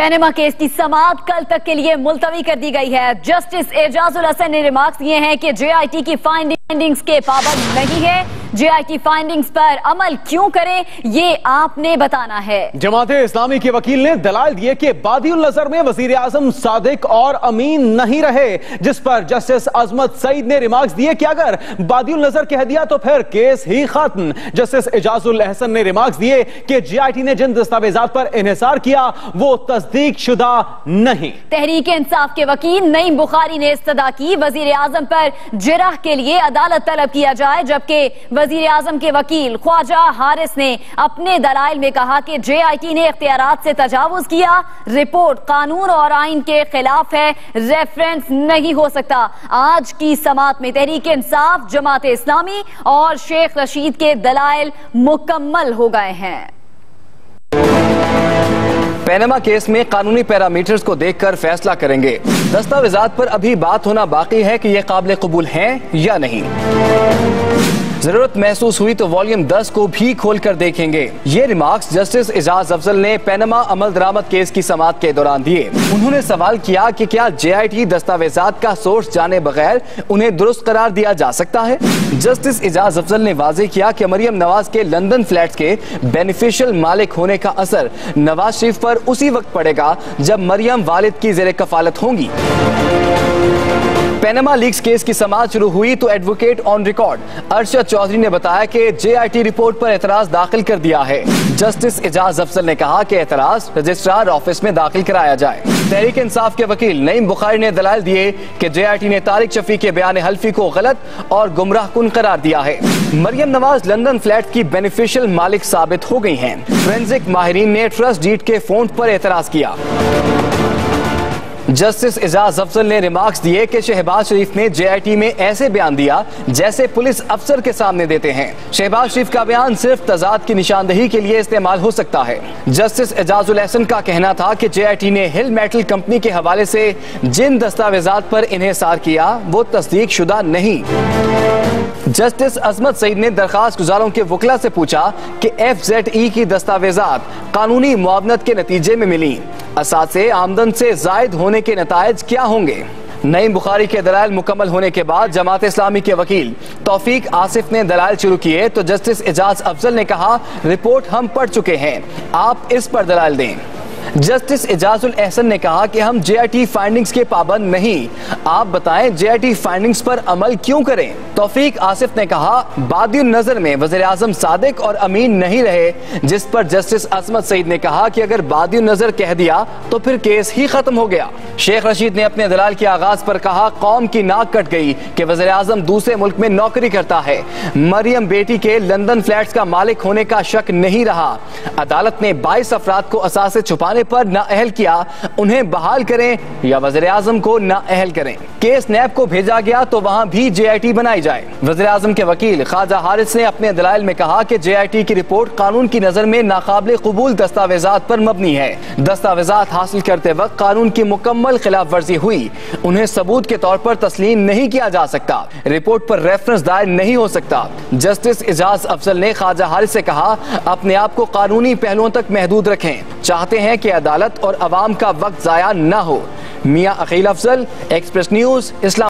पैनेमा case की समाअत कल तक के लिए मुलतवी कर दी गई है। जस्टिस एजाजुल हसन ने रिमार्क्स दिए हैं कि जेआईटी की फाइंडिंग्स के पाबंद नहीं है। जेआईटी फाइंडिंग्स पर अमल क्यों करें, ये आपने बताना है। जमाते इस्लामी के वकील ने दलाल दिए कि बादिउल नजर में वजीर आजम सादिक और अमीन नहीं रहे, जिस पर जस्टिस अजमत सईद ने रिमार्क्स दिए कि अगर बादिउल नजर कह दिया तो फिर केस ही खत्म। जस्टिस एजाजुल हसन ने रिमार्क्स दिए कि जेआईटी ने जिन दस्तावेजात पर इन्हिसार किया वो तस्दीक शुदा नहीं। तहरीक इंसाफ के वकील नईम बुखारी ने इस्तदा की वजीर आजम पर जिरह के लिए अदालत तलब किया जाए, जबकि वजीर आजम के वकील ख्वाजा हारिस ने अपने दलाइल में कहा कि जेआईटी ने इख्तियारात से तजावुज किया। रिपोर्ट कानून और आइन के खिलाफ है, रेफरेंस नहीं हो सकता। आज की समाअत में तहरीक इंसाफ, जमात इस्लामी और शेख रशीद के दलाइल मुकम्मल हो गए हैं। पैनेमा केस में कानूनी पैरामीटर्स को देखकर फैसला करेंगे। दस्तावेजात पर अभी बात होना बाकी है कि ये काबिल कबूल हैं या नहीं। जरूरत महसूस हुई तो वॉल्यूम 10 को भी खोलकर देखेंगे। ये रिमार्क्स जस्टिस एजाज अफजल ने पैनेमा अमल दरामद केस की समाअत के दौरान दिए। उन्होंने सवाल किया कि क्या जेआईटी दस्तावेजात का सोर्स जाने बगैर उन्हें दुरुस्त करार दिया जा सकता है। जस्टिस एजाज अफजल ने वाजे किया कि मरियम नवाज के लंदन फ्लैट्स के बेनिफिशियल मालिक होने का असर नवाज शरीफ पर उसी वक्त पड़ेगा जब मरियम वालिद की जेर कफालत होंगी। पैनेमा लीक्स केस की समाअत शुरू हुई तो advocate on record Arshad Chaudhary ने बताया कि जेआईटी रिपोर्ट पर एतराज दाखिल कर दिया है। जस्टिस एजाज अफजल ने कहा कि एतराज रजिस्ट्रार ऑफिस में दाखिल कराया जाए। तहरीक इंसाफ के वकील नईम बुखारी ने दलाल दिए कि जेआईटी ने तारिक शफी के बयान हल्फी को गलत और गुमराह कुन करार दिया है। मरियम नवाज लंदन फ्लैट की बेनिफिशियल मालिक साबित हो गई हैं। फोरेंसिक माहिरीन ने ट्रस्ट डीड के फॉन्ट पर एतराज किया। जस्टिस एजाज अफजल ने रिमार्क्स दिए कि शहबाज शरीफ ने जेआईटी में ऐसे बयान दिया जैसे पुलिस अफसर के सामने देते हैं। शहबाज शरीफ का बयान सिर्फ तजाद की निशानदही के लिए इस्तेमाल हो सकता है। जस्टिस एजाजुल हसन का कहना था कि जेआईटी ने हिल मेटल कंपनी के हवाले से जिन दस्तावेजात पर इन्हिसार किया वो तस्दीक शुदा नहीं। जस्टिस अजमत सईद ने दरखास्त गुजारों के वकला से पूछा कि FZE की दस्तावेजात कानूनी मुआवनत के नतीजे में मिली, असासे आमदन से जायद होने के नतायज क्या होंगे। नईम बुखारी के दलाइल मुकम्मल होने के बाद जमात इस्लामी के वकील तौफीक आसिफ ने दलाइल शुरू किए तो जस्टिस एजाज अफजल ने कहा रिपोर्ट हम पढ़ चुके हैं, आप इस पर दलाइल दें। जस्टिस एजाजुल हसन ने कहा कि हम जेआईटी फाइंडिंग्स के पाबंद नहीं, आप बताएं जेआईटी फाइंडिंग्स पर अमल क्यों करें। तौफीक आसिफ ने कहा बादिउल नजर में वज़ीर आज़म सादिक और अमीन नहीं रहे, जिस पर जस्टिस अजमत सईद ने कहा कि अगर बादिउल नजर कह दिया तो फिर केस ही खत्म हो गया। शेख रशीद ने अपने दलाल के आगाज पर कहा कौम की नाक कट गई कि वज़ीर आज़म दूसरे मुल्क में नौकरी करता है। मरियम बेटी के लंदन फ्लैट्स का मालिक होने का शक नहीं रहा। अदालत ने 22 अफराद को असासे छुपाने पर नाअहल किया, उन्हें बहाल करें या वज़ीर आज़म को नाअहल करें। केस नैब को भेजा गया तो वहां भी जेआईटी बनाई जाए। वज़ीर आज़म के वकील ख्वाजा हारिस ने अपने दलाइल में कहा कि जेआईटी की रिपोर्ट कानून की नजर में नाकाबिल कबूल दस्तावेजात पर मबनी है। दस्तावेजात हासिल करते वक्त कानून की मुकम्मल खिलाफ वर्जी हुई, उन्हें सबूत के तौर पर तस्लीम नहीं किया जा सकता। रिपोर्ट पर रेफरेंस दायर नहीं हो सकता। जस्टिस एजाज अफजल ने ख्वाजा हारिस से कहा अपने आप को कानूनी पहलुओं तक महदूद रखें, चाहते हैं कि अदालत और अवाम का वक्त जाया न हो। मियां अकील अफजल, एक्सप्रेस न्यूज, इस्लाम।